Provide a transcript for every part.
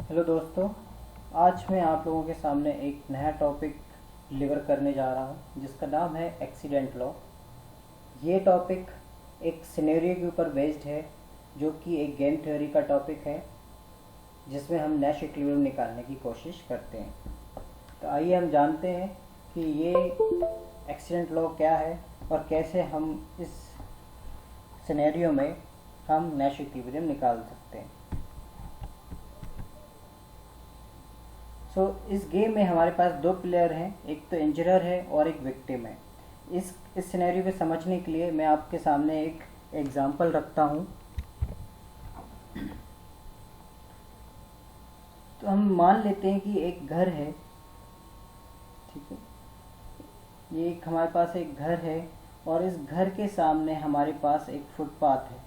Hello दोस्तों। आज मैं आप लोगों के सामने एक नया टॉपिक डिलीवर करने जा रहा हूं जिसका नाम है एक्सीडेंट लॉ। ये टॉपिक एक सिनेरियो के ऊपर बेस्ड है जो कि एक गेम थ्योरी का टॉपिक है जिसमें हम नैश इक्विलिब्रियम निकालने की कोशिश करते हैं। तो आइए हम जानते हैं कि ये एक्सीडेंट लॉ क्या है और कैसे हम इस सिनेरियो में हम नैश इक्विलिब्रियम निकाल सकते हैं। इस गेम में हमारे पास दो प्लेयर हैं, एक तो इंजरर है और एक विक्टिम है। इस सिनेरियो को समझने के लिए मैं आपके सामने एक एग्जांपल रखता हूं। तो हम मान लेते हैं कि एक घर है, ठीक है। ये एक हमारे पास एक घर है और इस घर के सामने हमारे पास एक फुटपाथ है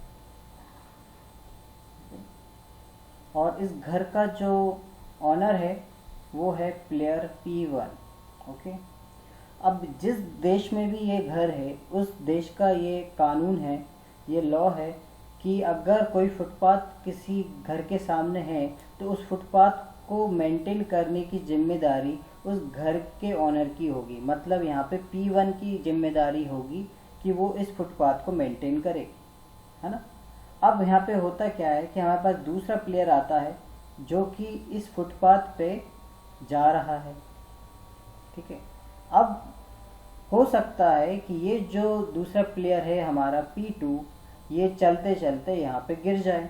और इस घर का जो ऑनर है वो है प्लेयर P1। ओके, अब जिस देश में भी ये घर है उस देश का ये कानून है, ये लॉ है कि अगर कोई फुटपाथ किसी घर के सामने है तो उस फुटपाथ को मेंटेन करने की जिम्मेदारी उस घर के ऑनर की होगी। मतलब यहाँ पे P1 की जिम्मेदारी होगी कि वो इस फुटपाथ को मेंटेन करे, है ना। अब यहाँ पे होता क्या है कि हमारे पास दूसरा प्लेयर आता है जो कि इस फुटपाथ पे जा रहा है, ठीक है। अब हो सकता है कि ये जो दूसरा प्लेयर है हमारा P2 ये चलते चलते यहाँ पे गिर जाए,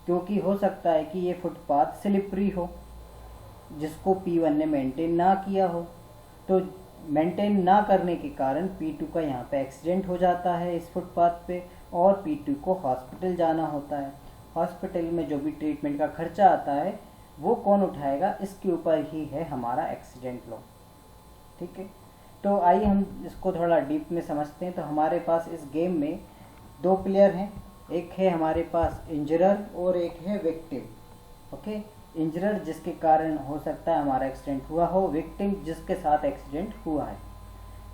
क्योंकि हो सकता है कि ये फुटपाथ स्लिपरी हो जिसको P1 ने मेंटेन ना किया हो। तो मेंटेन ना करने के कारण P2 का यहाँ पे एक्सीडेंट हो जाता है इस फुटपाथ पे और P2 को हॉस्पिटल जाना होता है। हॉस्पिटल में जो भी ट्रीटमेंट का खर्चा आता है वो कौन उठाएगा, इसके ऊपर ही है हमारा एक्सीडेंट लॉ, ठीक है। तो आइए हम इसको थोड़ा डीप में समझते हैं। तो हमारे पास इस गेम में दो प्लेयर हैं, एक है हमारे पास इंजरर और एक है विक्टिम। ओके, इंजरर जिसके कारण हो सकता है हमारा एक्सीडेंट हुआ हो, विक्टिम जिसके साथ एक्सीडेंट हुआ है।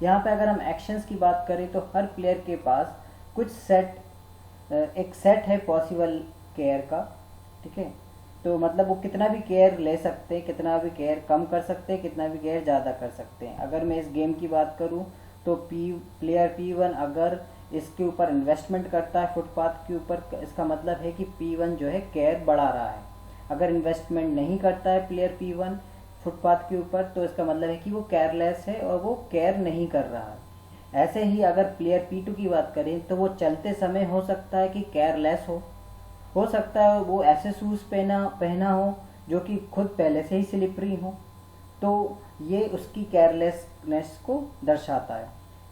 यहाँ पे अगर हम एक्शंस की बात करें तो हर प्लेयर के पास कुछ एक सेट है पॉसिबल केयर का, ठीक है। तो मतलब वो कितना भी केयर ले सकते हैं, कितना भी केयर कम कर सकते हैं, कितना भी केयर ज़्यादा कर सकते हैं। अगर मैं इस गेम की बात करूं तो प्लेयर P1 अगर इसके ऊपर इन्वेस्टमेंट करता है फुटपाथ के ऊपर, इसका मतलब है कि P1 जो है केयर बढ़ा रहा है। अगर इन्वेस्टमेंट नहीं करता है प्लेयर P1 फुटपाथ के ऊपर तो इसका मतलब है कि वो केयरलेस है और वो केयर नहीं कर रहा है। ऐसे ही अगर प्लेयर P2 की बात करें तो वो चलते समय हो सकता है कि केयरलेस हो सकता है वो ऐसे शूज़ पहना हो जो कि खुद पहले से ही स्लिपरी हो, तो ये उसकी केयरलेसनेस को दर्शाता है।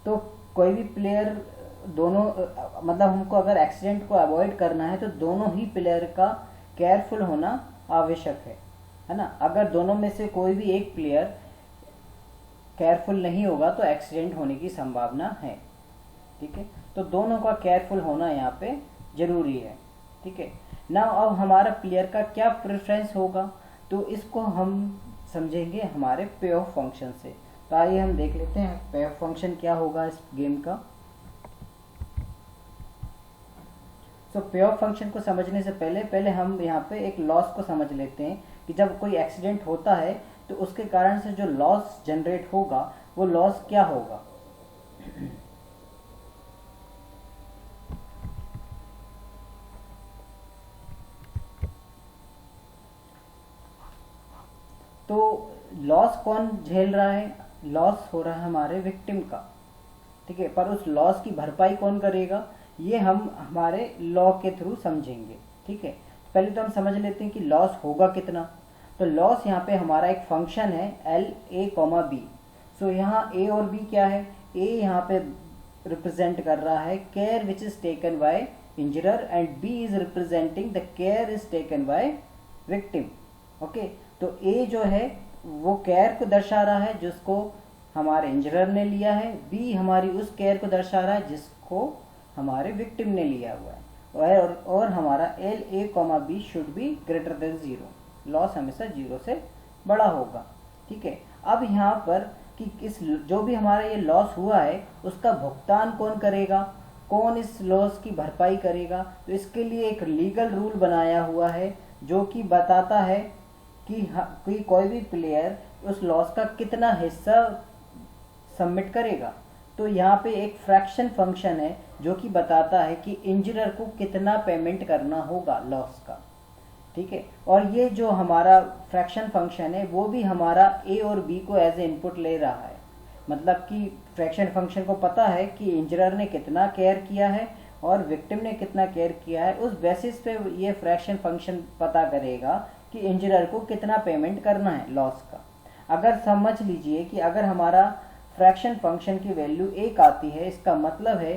तो कोई भी प्लेयर दोनों मतलब हमको अगर एक्सीडेंट को अवॉइड करना है तो दोनों ही प्लेयर का केयरफुल होना आवश्यक है ना। अगर दोनों में से कोई भी एक प्लेयर केयरफुल नहीं होगा तो एक्सीडेंट होने की संभावना है, ठीक है। तो दोनों का केयरफुल होना यहाँ पे जरूरी है, ठीक है ना। अब हमारा प्लेयर का क्या प्रेफरेंस होगा तो इसको हम समझेंगे हमारे पे ऑफ फंक्शन से। तो आइए हम देख लेते हैं पे ऑफ फंक्शन क्या होगा इस गेम का। तो पे ऑफ फंक्शन को समझने से पहले हम यहाँ पे एक लॉस को समझ लेते हैं कि जब कोई एक्सीडेंट होता है तो उसके कारण से जो लॉस जनरेट होगा वो लॉस क्या होगा। तो लॉस कौन झेल रहा है, लॉस हो रहा है हमारे विक्टिम का, ठीक है। पर उस लॉस की भरपाई कौन करेगा ये हम हमारे लॉ के थ्रू समझेंगे, ठीक है। पहले तो हम समझ लेते हैं कि लॉस होगा कितना। तो लॉस यहाँ पे हमारा एक फंक्शन है LA, सो यहाँ A और B क्या है, A यहाँ पे रिप्रेजेंट कर रहा है care which is taken by injurer and B is representing the care is taken by victim. Okay, तो A जो है वो केयर को दर्शा रहा है जिसको हमारे इंजरर ने लिया है, B हमारी उस केयर को दर्शा रहा है जिसको हमारे विक्टिम ने लिया हुआ है और हमारा LA, B should be greater than 0। Loss हमेशा 0 से बड़ा होगा, ठीक है। अब यहाँ पर कि इस जो भी हमारा ये लॉस हुआ है उसका भुगतान कौन करेगा, कौन इस लॉस की भरपाई करेगा। तो इसके लिए एक लीगल रूल बनाया हुआ है जो कि बताता है कि कोई भी प्लेयर उस लॉस का कितना हिस्सा सबमिट करेगा। तो यहाँ पे एक फ्रैक्शन फंक्शन है जो कि बताता है कि इंजरर को कितना पेमेंट करना होगा लॉस का, ठीक है। और ये जो हमारा फ्रैक्शन फंक्शन है वो भी हमारा ए और बी को एज ए इनपुट ले रहा है। मतलब कि फ्रैक्शन फंक्शन को पता है कि इंजरर ने कितना केयर किया है और विक्टिम ने कितना केयर किया है, उस बेसिस पे ये फ्रैक्शन फंक्शन पता करेगा कि इंजरर को कितना पेमेंट करना है लॉस का। अगर समझ लीजिए कि अगर हमारा फ्रैक्शन फंक्शन की वैल्यू 1 आती है, इसका मतलब है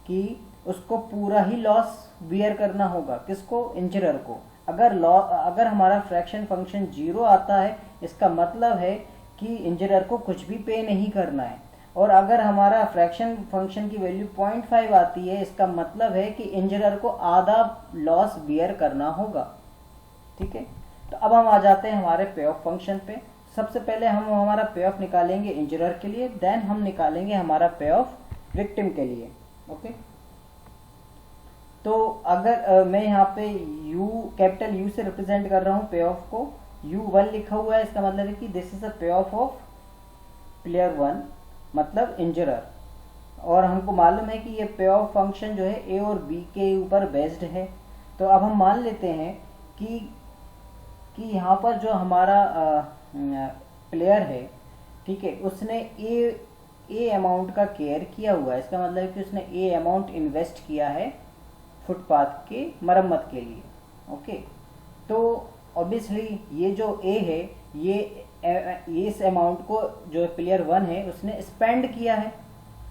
कि उसको पूरा ही लॉस बियर करना होगा। किसको? इंजरर को। अगर हमारा फ्रैक्शन फंक्शन 0 आता है, इसका मतलब है कि इंजरर को कुछ भी पे नहीं करना है। और अगर हमारा फ्रैक्शन फंक्शन की वैल्यू 0.5 आती है, इसका मतलब है कि इंजरर को आधा लॉस बियर करना होगा, ठीक है। तो अब हम आ जाते हैं हमारे पे ऑफ फंक्शन पे। सबसे पहले हम हमारा पे ऑफ निकालेंगे इंजरर के लिए, देन हम निकालेंगे हमारा पे ऑफ विक्टिम के लिए, ओके। तो अगर मैं यहाँ पे कैपिटल यू से रिप्रेजेंट कर रहा हूँ पे ऑफ को, U1 लिखा हुआ है, इसका मतलब है कि दिस इज अ पे ऑफ प्लेयर 1, मतलब इंजरर। और हमको मालूम है कि ये पे ऑफ फंक्शन जो है ए और बी के ऊपर बेस्ड है। तो अब हम मान लेते हैं कि यहाँ पर जो हमारा प्लेयर है, ठीक है, उसने ए अमाउंट का केयर किया हुआ है। इसका मतलब है कि उसने ए अमाउंट इन्वेस्ट किया है फुटपाथ के मरम्मत के लिए, ओके। तो ऑब्वियसली ये जो ए है, ये इस अमाउंट को जो प्लेयर 1 है उसने स्पेंड किया है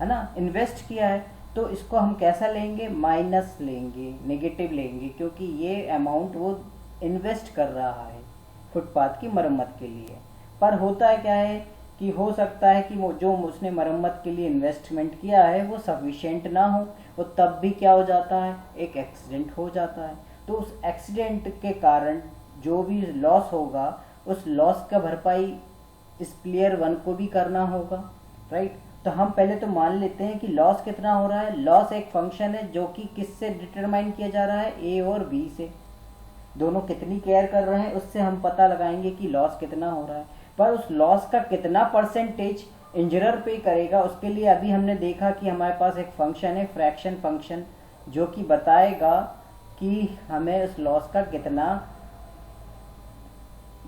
ना, इन्वेस्ट किया है। तो इसको हम कैसा लेंगे? माइनस लेंगे, नेगेटिव लेंगे, क्योंकि ये अमाउंट वो इन्वेस्ट कर रहा है फुटपाथ की मरम्मत के लिए। पर होता है क्या है कि हो सकता है कि वो जो उसने मरम्मत के लिए इन्वेस्टमेंट किया है वो सफिशिएंट ना हो, वो तब भी क्या हो जाता है? एक एक्सीडेंट हो जाता है। तो उस एक्सीडेंट के कारण जो भी लॉस होगा, उस लॉस का भरपाई इस प्लेयर 1 को भी करना होगा, राइट। तो हम पहले तो मान लेते हैं कि लॉस कितना हो रहा है। लॉस एक फंक्शन है जो कि किससे डिटरमाइन किया जा रहा है? ए और बी से। दोनों कितनी केयर कर रहे हैं उससे हम पता लगाएंगे कि लॉस कितना हो रहा है। पर उस लॉस का कितना परसेंटेज इंजरर पे करेगा, उसके लिए अभी हमने देखा कि हमारे पास एक फंक्शन है फ्रैक्शन फंक्शन, जो कि बताएगा कि हमें उस लॉस का कितना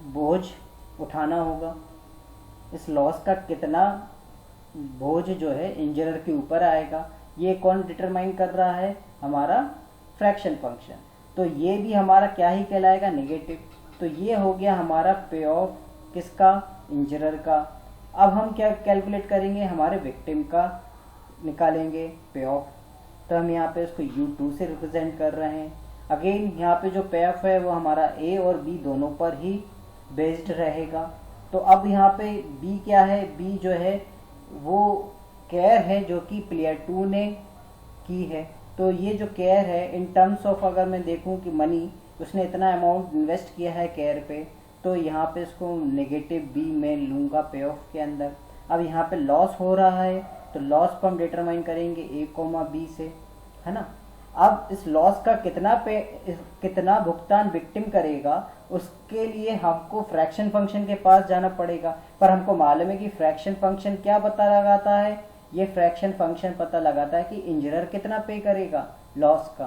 बोझ उठाना होगा, इस लॉस का कितना बोझ जो है इंजरर के ऊपर आएगा। ये कौन डिटरमाइन कर रहा है? हमारा फ्रैक्शन फंक्शन। तो ये भी हमारा क्या ही कहलाएगा? नेगेटिव। तो ये हो गया हमारा पे ऑफ किसका? इंजरर का। अब हम क्या कैलकुलेट करेंगे? हमारे विक्टिम का निकालेंगे पे ऑफ। तो हम यहाँ पे इसको U2 से रिप्रेजेंट कर रहे हैं। अगेन यहाँ पे जो पे ऑफ है वो हमारा ए और बी दोनों पर ही बेस्ड रहेगा। तो अब यहाँ पे बी क्या है? बी जो है वो केयर है जो कि प्लेयर 2 ने की है। तो ये जो केयर है इन टर्म्स ऑफ अगर मैं देखूं कि मनी, उसने इतना अमाउंट इन्वेस्ट किया है केयर पे, तो यहाँ पे इसको नेगेटिव बी में लूँगा पे ऑफ के अंदर। अब यहाँ पे लॉस हो रहा है तो लॉस को हम डिटरमाइन करेंगे ए कोमा बी से, है ना। अब इस लॉस का कितना भुगतान विक्टिम करेगा, उसके लिए हमको फ्रैक्शन फंक्शन के पास जाना पड़ेगा। पर हमको मालूम है कि फ्रैक्शन फंक्शन क्या पता लगाता है? ये फ्रैक्शन फंक्शन पता लगाता है कि इंजरर कितना पे करेगा लॉस का।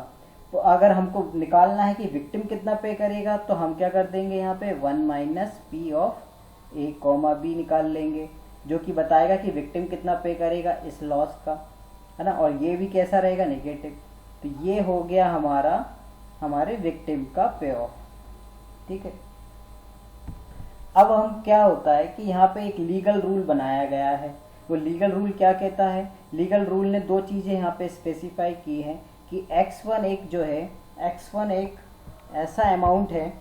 तो अगर हमको निकालना है कि विक्टिम कितना पे करेगा, तो हम क्या कर देंगे? यहाँ पे 1 minus P of A comma B निकाल लेंगे, जो कि बताएगा कि विक्टिम कितना पे करेगा इस लॉस का, है ना। और ये भी कैसा रहेगा? नेगेटिव। तो ये हो गया हमारे विक्टिम का पे ऑफ, ठीक है। अब हम क्या होता है कि यहाँ पे एक लीगल रूल बनाया गया है। वो लीगल रूल क्या कहता है? लीगल रूल ने दो चीज़ें यहाँ पे स्पेसिफाई की हैं कि x1 एक जो है, x1 एक ऐसा अमाउंट है,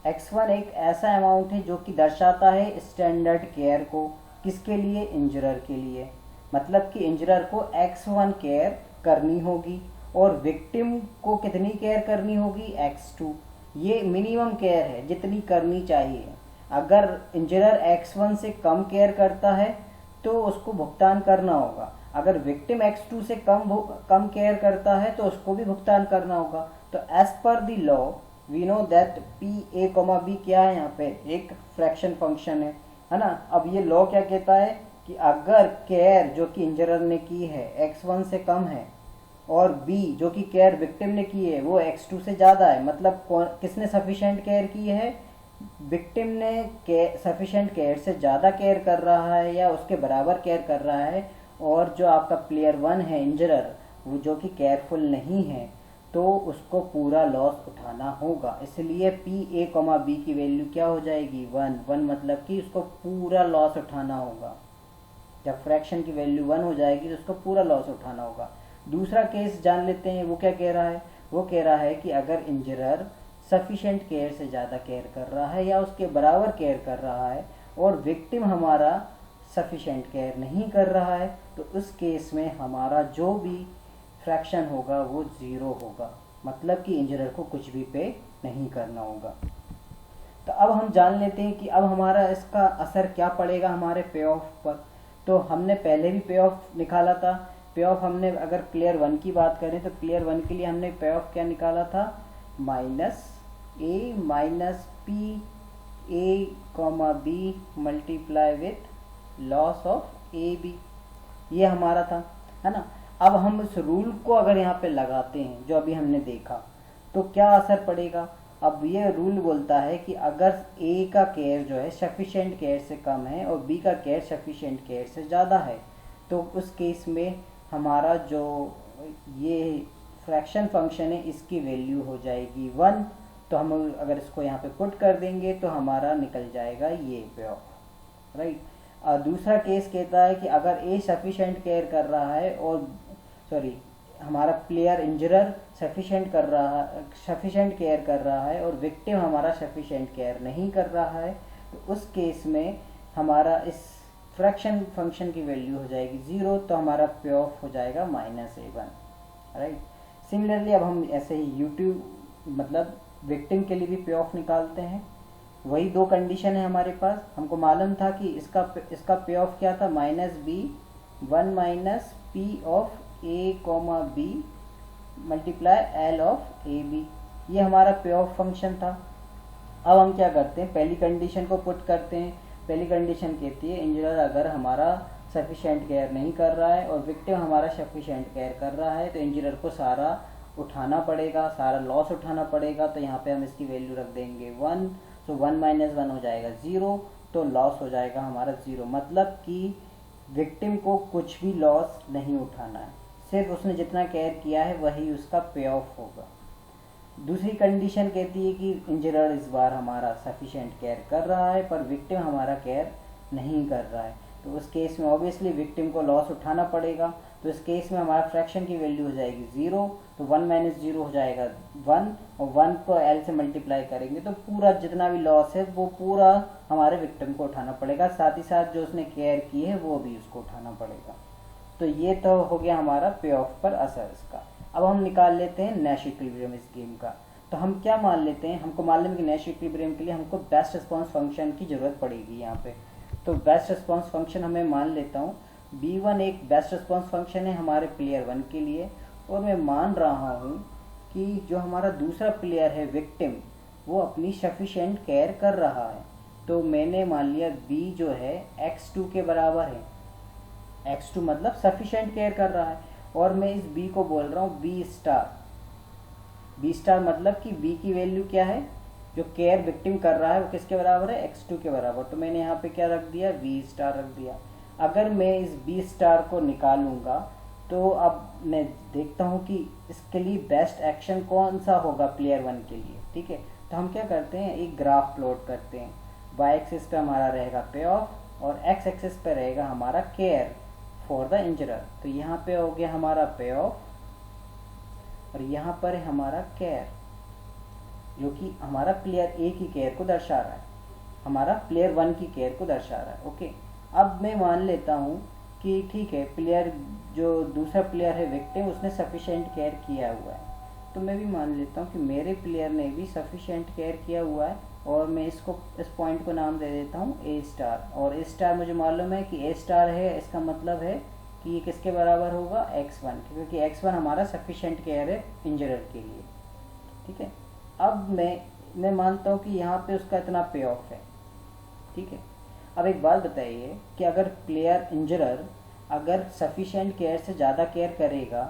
x1 एक ऐसा अमाउंट है जो कि दर्शाता है स्टैंडर्ड केयर को। किसके लिए? इंजरर के लिए। मतलब कि इंजरर को x1 केयर करनी होगी और विक्टिम को कितनी केयर करनी होगी? x2। ये मिनिमम केयर है जितनी करनी चाहिए। अगर इंजरर x1 से कम केयर करता है तो उसको भुगतान करना होगा। अगर विक्टिम x2 से कम केयर करता है तो उसको भी भुगतान करना होगा। तो as per the law we know that P A comma B क्या है, यहाँ पे एक फ्रैक्शन फंक्शन है ना। अब ये लॉ क्या कहता है कि अगर केयर जो कि इंजरर ने की है x1 से कम है और b जो कि केयर विक्टिम ने की है वो x2 से ज़्यादा है, मतलब किसने सफिशिएंट केयर की है, विक्टिम ने सफिशिएंट केयर से ज़्यादा केयर कर रहा है या उसके बराबर केयर कर रहा है, और जो आपका प्लेयर 1 है इंजरर वो जो कि केयरफुल नहीं है, तो उसको पूरा लॉस उठाना होगा। इसलिए पी ए कॉमा बी की वैल्यू क्या हो जाएगी 1 मतलब कि उसको पूरा लॉस उठाना होगा। जब फ्रैक्शन की वैल्यू 1 हो जाएगी तो उसको पूरा लॉस उठाना होगा। दूसरा केस जान लेते हैं, वो क्या कह रहा है, वो कह रहा है कि अगर इंजरर सफिशिएंट केयर से ज़्यादा केयर कर रहा है या उसके बराबर केयर कर रहा है और विक्टिम हमारा सफिशिएंट केयर नहीं कर रहा है, तो उस केस में हमारा जो भी फ्रैक्शन होगा वो 0 होगा, मतलब कि इंजरर को कुछ भी पे नहीं करना होगा। तो अब हम जान लेते हैं कि अब हमारा इसका असर क्या पड़ेगा हमारे पे ऑफ पर। तो हमने पहले भी पे ऑफ निकाला था। पे ऑफ हमने अगर प्लेयर 1 की बात करें तो प्लेयर 1 के लिए हमने पे ऑफ क्या निकाला था, minus A minus P A comma B multiply with loss of A B, ये हमारा था, है ना। अब हम इस रूल को अगर यहाँ पे लगाते हैं जो अभी हमने देखा, तो क्या असर पड़ेगा। अब ये रूल बोलता है कि अगर ए का केयर जो है सफिशिएंट केयर से कम है और बी का केयर सफिशिएंट केयर से ज़्यादा है, तो उस केस में हमारा जो ये फ्रैक्शन फंक्शन है इसकी वैल्यू हो जाएगी 1। तो हम अगर इसको यहाँ पे पुट कर देंगे तो हमारा निकल जाएगा ये पे ऑफ, राइट। दूसरा केस कहता है कि अगर ए सफिशिएंट केयर कर रहा है और हमारा प्लेयर इंजरर सफिशिएंट केयर कर रहा है और विक्टिम हमारा सफिशिएंट केयर नहीं कर रहा है, तो उस केस में हमारा इस फ्रैक्शन फंक्शन की वैल्यू हो जाएगी 0, तो हमारा पे ऑफ हो जाएगा -a1, राइट। सिमिलरली अब हम ऐसे ही यूट्यूब मतलब विक्टिम के लिए भी पे ऑफ निकालते हैं। वही दो कंडीशन है हमारे पास। हमको मालूम था कि इसका पे ऑफ क्या था, -b1 minus P of A comma B multiply L of A B, ये हमारा पे ऑफ फंक्शन था। अब हम क्या करते हैं, पहली कंडीशन को पुट करते हैं। पहली कंडीशन कहती है इंजरर अगर हमारा सफिशिएंट केयर नहीं कर रहा है और विक्टिम हमारा सफिशिएंट केयर कर रहा है, तो इंजरर को सारा उठाना पड़ेगा, सारा लॉस उठाना पड़ेगा। तो यहाँ पे हम इसकी वैल्यू रख देंगे 1, तो 1 माइनस 1 हो जाएगा 0, तो लॉस हो जाएगा हमारा 0, मतलब कि विक्टिम को कुछ भी लॉस नहीं उठाना है, सिर्फ उसने जितना केयर किया है वही उसका पे ऑफ होगा। दूसरी कंडीशन कहती है कि इंजरर इस बार हमारा सफिशिएंट केयर कर रहा है पर विक्टिम हमारा केयर नहीं कर रहा है, तो उस केस में ऑब्वियसली विक्टिम को लॉस उठाना पड़ेगा। तो इस केस में हमारा फ्रैक्शन की वैल्यू हो जाएगी 0, तो 1 माइनस 0 हो जाएगा 1, और 1 को एल से मल्टीप्लाई करेंगे तो पूरा जितना भी लॉस है वो पूरा हमारे विक्टिम को उठाना पड़ेगा, साथ ही साथ जो उसने केयर की है वो भी उसको उठाना पड़ेगा। तो ये तो हो गया हमारा पे ऑफ पर असर इसका। अब हम निकाल लेते हैं नैश इक्विलिब्रियम इस गेम का। तो हम क्या मान लेते हैं, हमको मान लेंगे कि नैश इक्विलिब्रियम के लिए हमको बेस्ट रिस्पॉन्स फंक्शन की जरूरत पड़ेगी यहाँ पे। तो बेस्ट रिस्पॉन्स फंक्शन हमें मान लेता हूँ b1 एक बेस्ट रिस्पॉन्स फंक्शन है हमारे प्लेयर 1 के लिए, और मैं मान रहा हूँ कि जो हमारा दूसरा प्लेयर है विक्टिम वो अपनी सफिशिएंट केयर कर रहा है। तो मैंने मान लिया b जो है x2 के बराबर है, x2 मतलब सफिशिएंट केयर कर रहा है, और मैं इस b को बोल रहा हूँ b स्टार मतलब कि b की वैल्यू क्या है, जो केयर विक्टिम कर रहा है वो किसके बराबर है, x2 के बराबर। तो मैंने यहाँ पे क्या रख दिया, v स्टार रख दिया। अगर मैं इस b स्टार को निकालूंगा तो अब मैं देखता हूँ कि इसके लिए बेस्ट एक्शन कौन सा होगा प्लेयर 1 के लिए, ठीक है। तो हम क्या करते हैं, एक ग्राफ प्लॉट करते हैं। y एक्सिस पे हमारा रहेगा पे ऑफ और x एक्सिस पे रहेगा हमारा केयर फॉर द इंजरर। तो यहाँ पे हो गया हमारा पे ऑफ और यहाँ पर है हमारा केयर, जो कि हमारा प्लेयर ए की केयर को दर्शा रहा है, हमारा प्लेयर 1 की केयर को दर्शा रहा है, ओके। अब मैं मान लेता हूँ कि ठीक है प्लेयर जो दूसरा प्लेयर है विक्टिम उसने सफिशिएंट केयर किया हुआ है, तो मैं भी मान लेता हूँ कि मेरे प्लेयर ने भी सफिशिएंट केयर किया हुआ है, और मैं इसको इस पॉइंट को नाम दे देता हूँ ए स्टार। और ए स्टार मुझे मालूम है कि ए स्टार है, इसका मतलब है कि ये किसके बराबर होगा, x1, क्योंकि x1 हमारा सफिशिएंट केयर है इंजरर के लिए, ठीक है। अब मैं मानता हूँ कि यहाँ पे उसका इतना पे ऑफ है, ठीक है। अब एक बात बताइए कि अगर प्लेयर इंजरर अगर सफिशिएंट केयर से ज़्यादा केयर करेगा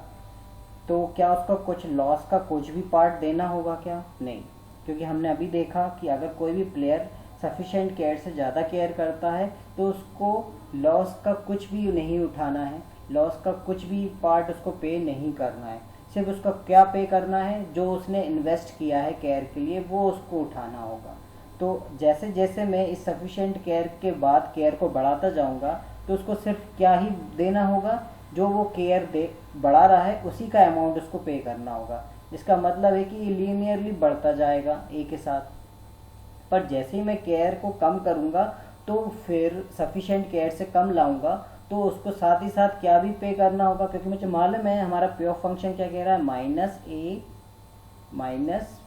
तो क्या उसका कुछ लॉस का कुछ भी पार्ट देना होगा क्या? नहीं, क्योंकि हमने अभी देखा कि अगर कोई भी प्लेयर सफिशिएंट केयर से ज़्यादा केयर करता है तो उसको लॉस का कुछ भी नहीं उठाना है, लॉस का कुछ भी पार्ट उसको पे नहीं करना है। सिर्फ उसका क्या पे करना है, जो उसने इन्वेस्ट किया है केयर के लिए वो उसको उठाना होगा। तो जैसे जैसे मैं इस सफिशिएंट केयर के बाद केयर को बढ़ाता जाऊंगा तो उसको सिर्फ क्या ही देना होगा, जो वो केयर दे बढ़ा रहा है उसी का अमाउंट उसको पे करना होगा। इसका मतलब है कि ये लीनियरली बढ़ता जाएगा ए के साथ। पर जैसे ही मैं केयर को कम करूंगा तो फिर सफिशिएंट केयर से कम लाऊंगा तो उसको साथ ही साथ क्या भी पे करना होगा, क्योंकि मुझे मालूम है हमारा पे ऑफ फंक्शन क्या कह रहा है, minus A minus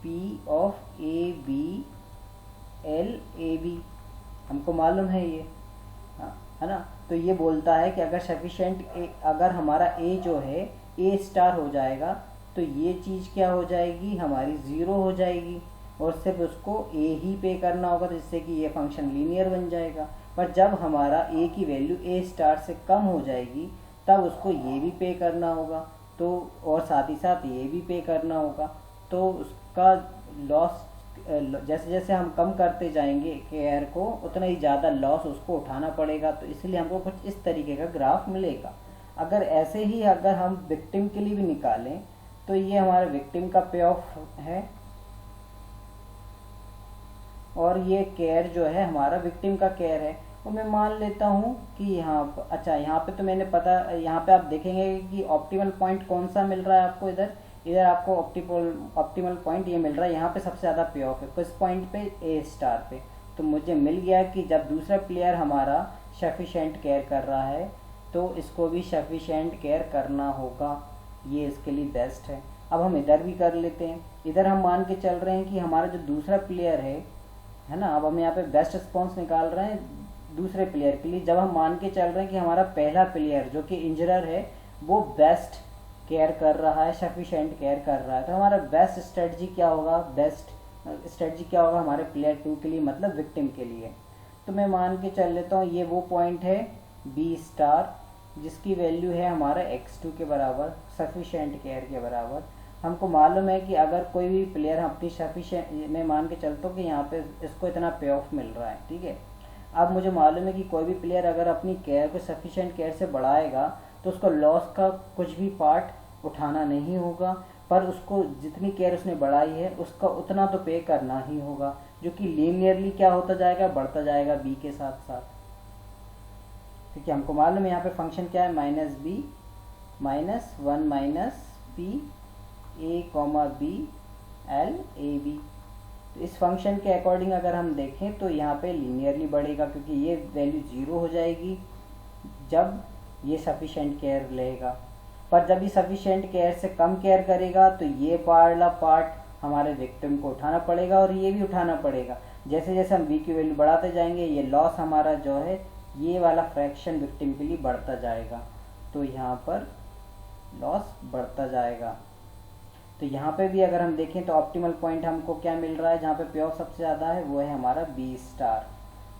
P of A B L A B, हमको मालूम है ये, हाँ है ना। तो ये बोलता है कि अगर सफिशिएंट अगर हमारा ए जो है ए स्टार हो जाएगा तो ये चीज़ क्या हो जाएगी, हमारी ज़ीरो हो जाएगी और सिर्फ उसको ए ही पे करना होगा, जिससे कि ये फंक्शन लीनियर बन जाएगा। पर जब हमारा ए की वैल्यू ए स्टार से कम हो जाएगी तब उसको ये भी पे करना होगा, तो और साथ ही साथ ये भी पे करना होगा। तो उसका लॉस जैसे जैसे हम कम करते जाएंगे केयर को उतना ही ज़्यादा लॉस उसको उठाना पड़ेगा। तो इसलिए हमको कुछ इस तरीके का ग्राफ मिलेगा। अगर ऐसे ही अगर हम विक्टिम के लिए भी निकालें तो ये हमारा विक्टिम का पे ऑफ है और ये केयर जो है हमारा विक्टिम का केयर है। और मैं मान लेता हूँ कि यहाँ अच्छा यहाँ पे तो मैंने पता, यहाँ पे आप देखेंगे कि ऑप्टिमल पॉइंट कौन सा मिल रहा है आपको, इधर आपको ऑप्टिमल पॉइंट ये मिल रहा है, यहाँ पे सबसे ज़्यादा पे ऑफ है किस पॉइंट पे, ए स्टार पे। तो मुझे मिल गया कि जब दूसरा प्लेयर हमारा सफिशिएंट केयर कर रहा है तो इसको भी सफिशिएंट केयर करना होगा, ये इसके लिए बेस्ट है। अब हम इधर भी कर लेते हैं, इधर हम मान के चल रहे हैं कि हमारा जो दूसरा प्लेयर है ना, अब हम यहाँ पे बेस्ट रिस्पॉन्स निकाल रहे हैं दूसरे प्लेयर के लिए। जब हम मान के चल रहे हैं कि हमारा पहला प्लेयर जो कि इंजरर है वो बेस्ट केयर कर रहा है, सफिशिएंट केयर कर रहा है, तो हमारा बेस्ट स्ट्रेटजी क्या होगा, बेस्ट स्ट्रेटजी क्या होगा हमारे प्लेयर 2 के लिए, मतलब विक्टिम के लिए। तो मैं मान के चल लेता हूँ ये वो पॉइंट है बी स्टार जिसकी वैल्यू है हमारा x2 के बराबर, सफिशिएंट केयर के बराबर। हमको मालूम है कि अगर कोई भी प्लेयर अपनी सफिशिएंट, मैं मान के चलता हूँ कि यहाँ पे इसको इतना पे ऑफ मिल रहा है, ठीक है। अब मुझे मालूम है कि कोई भी प्लेयर अगर अपनी केयर को सफिशिएंट केयर से बढ़ाएगा तो उसको लॉस का कुछ भी पार्ट उठाना नहीं होगा, पर उसको जितनी केयर उसने बढ़ाई है उसका उतना तो पे करना ही होगा, जो कि लीनियरली क्या होता जाएगा, बढ़ता जाएगा बी के साथ साथ। क्योंकि हमको मालूम है यहाँ पे फंक्शन क्या है, minus B minus one minus P A comma B L A B. तो इस फंक्शन के अकॉर्डिंग अगर हम देखें तो यहाँ पे लीनियरली बढ़ेगा, क्योंकि ये वैल्यू 0 हो जाएगी जब ये सफिशिएंट केयर लेगा। पर जब ये सफिशिएंट केयर से कम केयर करेगा तो ये वाला पार्ट हमारे विक्टिम को उठाना पड़ेगा और ये भी उठाना पड़ेगा। जैसे जैसे हम बी की वैल्यू बढ़ाते जाएंगे ये लॉस हमारा जो है ये वाला फ्रैक्शन विक्टिम के लिए बढ़ता जाएगा, तो यहाँ पर लॉस बढ़ता जाएगा। तो यहाँ पे भी अगर हम देखें तो ऑप्टिमल पॉइंट हमको क्या मिल रहा है, जहाँ पे पे ऑफ सबसे ज़्यादा है वो है हमारा बी स्टार।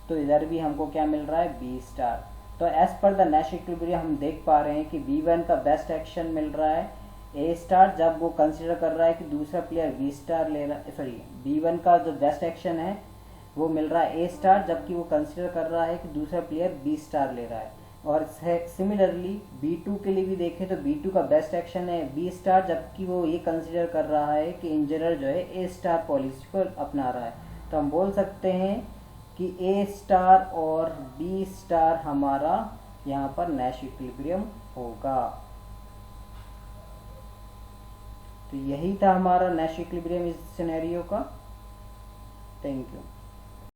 तो इधर भी हमको क्या मिल रहा है, बी स्टार। तो as per the Nash equilibrium हम देख पा रहे हैं कि B1 का बेस्ट एक्शन मिल रहा है ए स्टार, जब वो कंसिडर कर रहा है कि दूसरा प्लेयर बी स्टार ले रहा है, सॉरी B1 का जो बेस्ट एक्शन है वो मिल रहा है ए स्टार, जबकि वो कंसिडर कर रहा है कि दूसरा प्लेयर बी स्टार ले रहा है। और सिमिलरली B2 के लिए भी देखें तो B2 का बेस्ट एक्शन है बी स्टार, जबकि वो ये कंसिडर कर रहा है कि इंजरर जो है ए स्टार पॉलिसी को अपना रहा है। तो हम बोल सकते हैं कि ए स्टार और बी स्टार हमारा यहाँ पर नैश इक्विलिब्रियम होगा। तो यही था हमारा नैश इक्विलिब्रियम इस सिनेरियो का। Thank you.